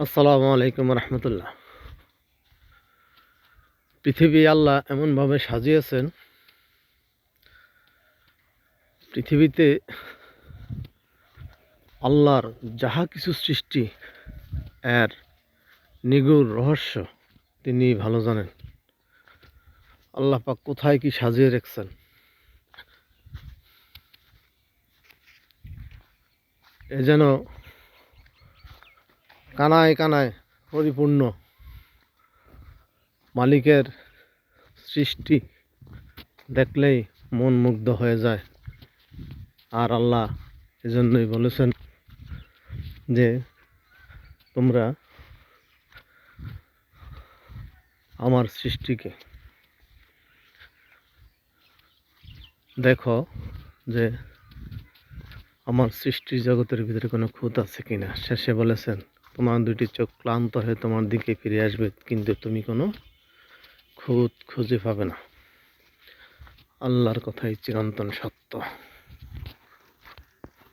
আসসালামু আলাইকুম রহমতুল্লাহ। পৃথিবী আল্লাহ এমনভাবে সাজিয়েছেন, পৃথিবীতে আল্লাহর যাহা কিছু সৃষ্টি এর নিগুড় রহস্য তিনি ভালো জানেন। আল্লাহ পাক কোথায় কি সাজিয়ে রেখেছেন, এ যেন কানায় কানায় পরিপূর্ণ মালিকের সৃষ্টি দেখলেই মন মুগ্ধ হয়ে যায়। আর আল্লাহ এজন্যই বলেছেন যে তোমরা আমার সৃষ্টিকে দেখো যে আমার সৃষ্টি জগতের ভিতরে কোনো খুঁত আছে কিনা। শেষে বলেছেন তোমার দুটি চোখ ক্লান্ত হয়ে তোমার দিকে ফিরে আসবে, কিন্তু তুমি কোনো খুঁত খুঁজে পাবে না। আল্লাহর কথাই চিরন্তন সত্য।